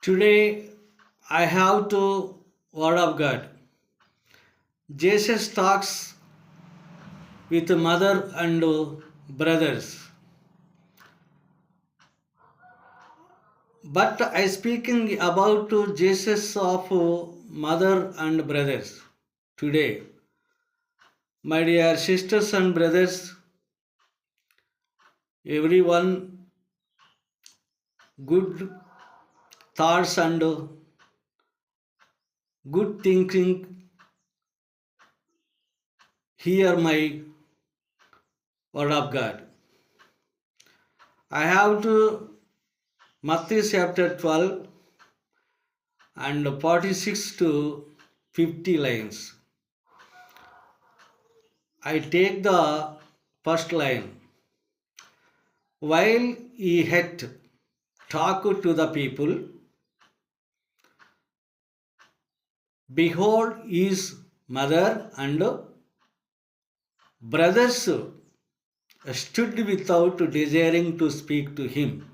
Today I have to Word of God. Jesus talks with mother and brothers. But I speaking about Jesus of mother and brothers today. My dear sisters and brothers, everyone good thoughts and good thinking hear my word of God. I have to Matthew chapter 12 and 46 to 50 lines. I take the first line. While he had talked to the people, behold, his mother and brothers stood without desiring to speak to him.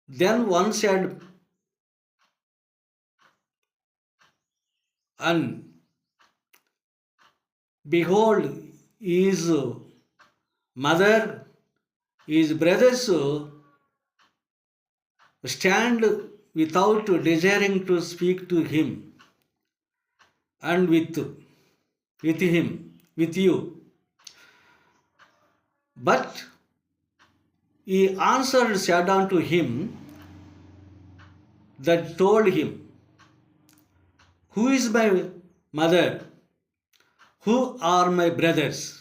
Then one said, and behold, his mother, his brothers stand without desiring to speak to him and with him, with you. But he answered, said unto him that told him, who is my mother? Who are my brothers?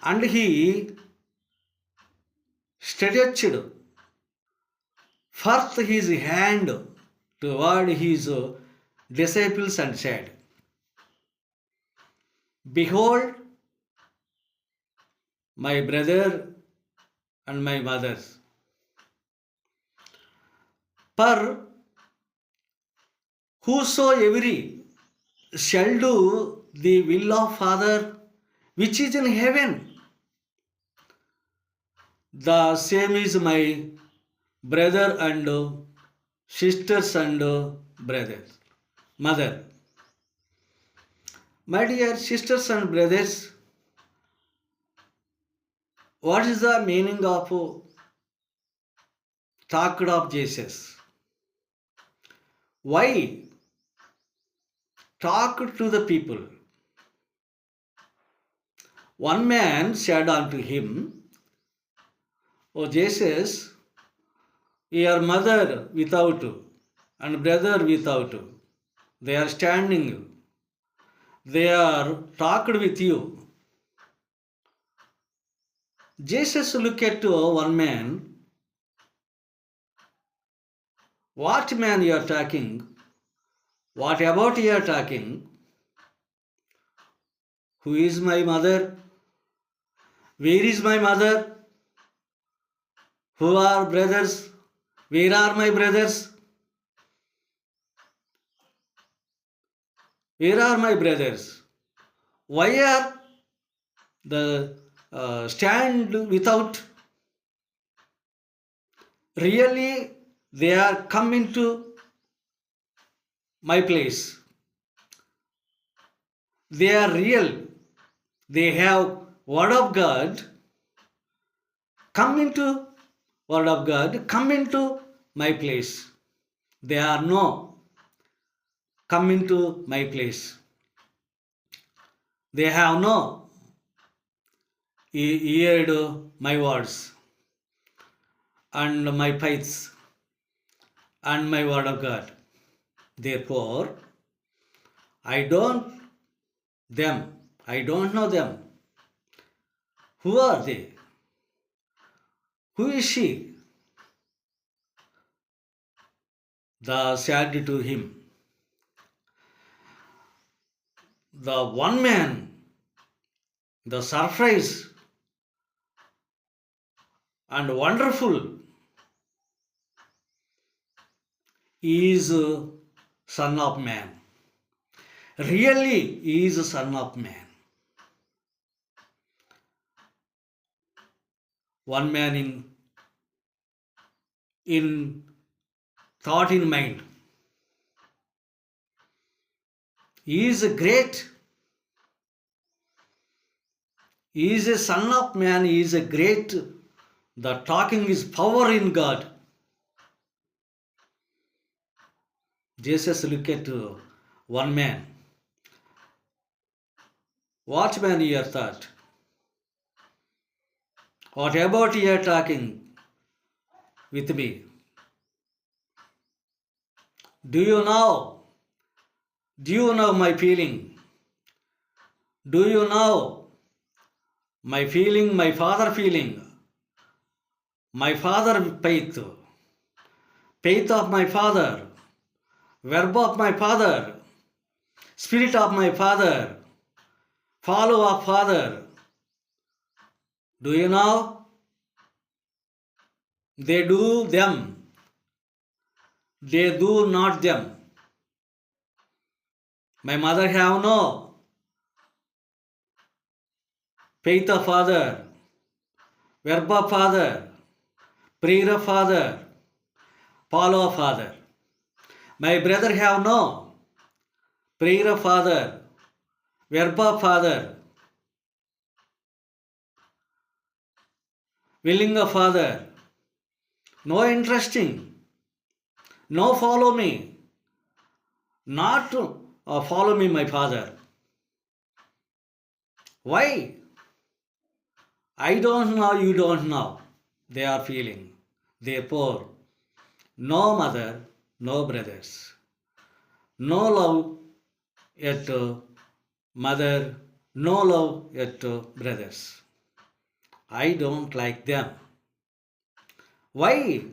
And he stretched forth his hand toward his disciples and said, behold, my brother and my mothers. For whosoever shall do the will of Father which is in heaven, the same is my brother and sisters and brothers, mother. My dear sisters and brothers, what is the meaning of talked of Jesus? Why talk to the people? One man said unto him, O Jesus, your mother without and brother without, they are standing, they are talked with you. Jesus looked at one man. What man you are talking? What about you are talking? Who is my mother? Where is my mother? Who are brothers? Where are my brothers? Where are my brothers? Why are the stand without? Really, they are coming to my place. They are real. They have word of God. Come into word of God. Come into my place. They are no. Come into my place. They have no heard my words and my faiths and my word of God. Therefore, I don't know them. Who are they? Who is she? The said to him, the one man, the surprise and wonderful is Son of Man. Really, he is Son of Man. One man in in thought in mind. He is great. He is a son of man. He is a great. The talking is power in God. Jesus look at one man. What man you are thought? What about you are talking with me? Do you know? Do you know my feeling? Do you know my feeling, my father feeling? My father faith. Faith of my father. Verb of my father. Spirit of my father. Follow of father. Do you know? They do them. They do not them. My mother have no faith of father, verb of father, prayer of father, follow of father. My brother have no prayer of father, verb of father, willing of father. No interesting. No follow me. Not follow me, my father. Why? I don't know, you don't know. They are feeling. Therefore, no mother, no brothers. No love at mother, no love at brothers. I don't like them. Why?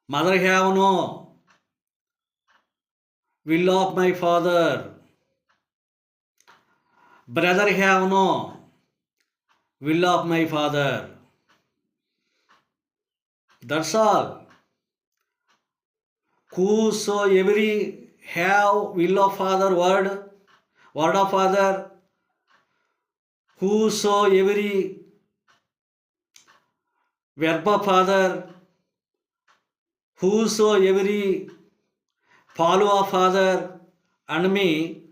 Mother have no will of my father. Brother have no will of my father. That's all. Whosoever have will of father word of father. Whosoever verb of father. Whosoever follow of father and me.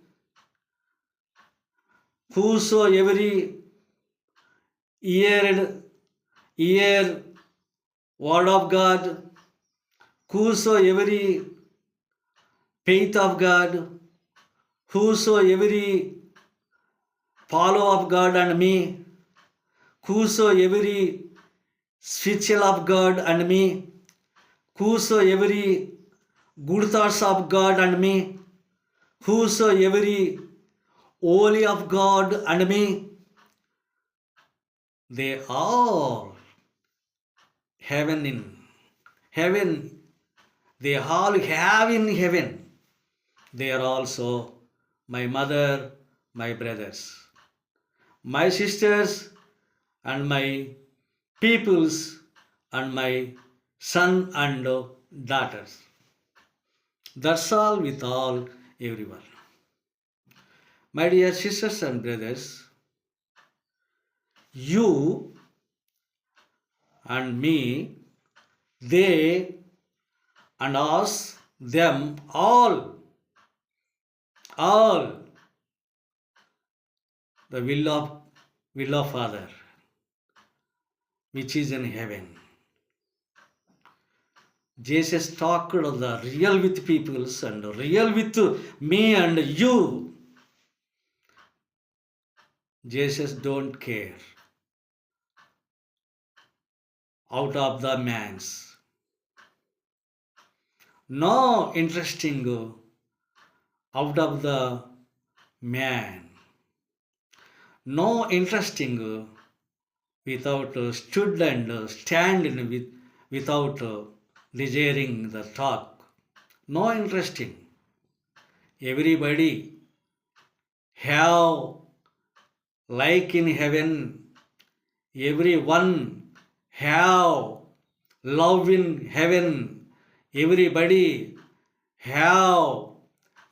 Whosoever hear word of God. Whosoever faith of God. Whosoever follow of God and me. Whosoever spiritual of God and me. Whosoever good thoughts of God and me. Whosoever holy of God and me. They are heaven in heaven. They all have in heaven. They are also my mother, my brothers, my sisters, and my peoples, and my son and daughters. That's all with all everyone. My dear sisters and brothers, you and me, they and us, them, all the will of Father, which is in heaven. Jesus talked of the real with peoples and real with me and you. Jesus don't care out of the man's. No interesting out of the man. No interesting without stood and stand without desiring the talk. No interesting. Everybody have like in heaven. Everyone have love in heaven. Everybody have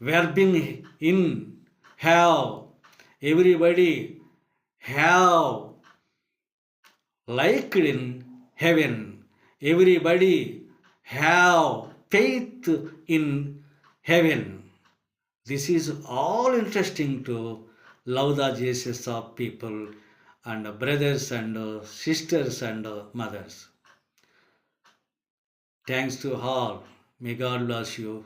verb in have. Everybody have liked in heaven. everybody have faith in heaven. This is all interesting to love the Jesus of people and brothers and sisters and mothers. Thanks to all. May God bless you.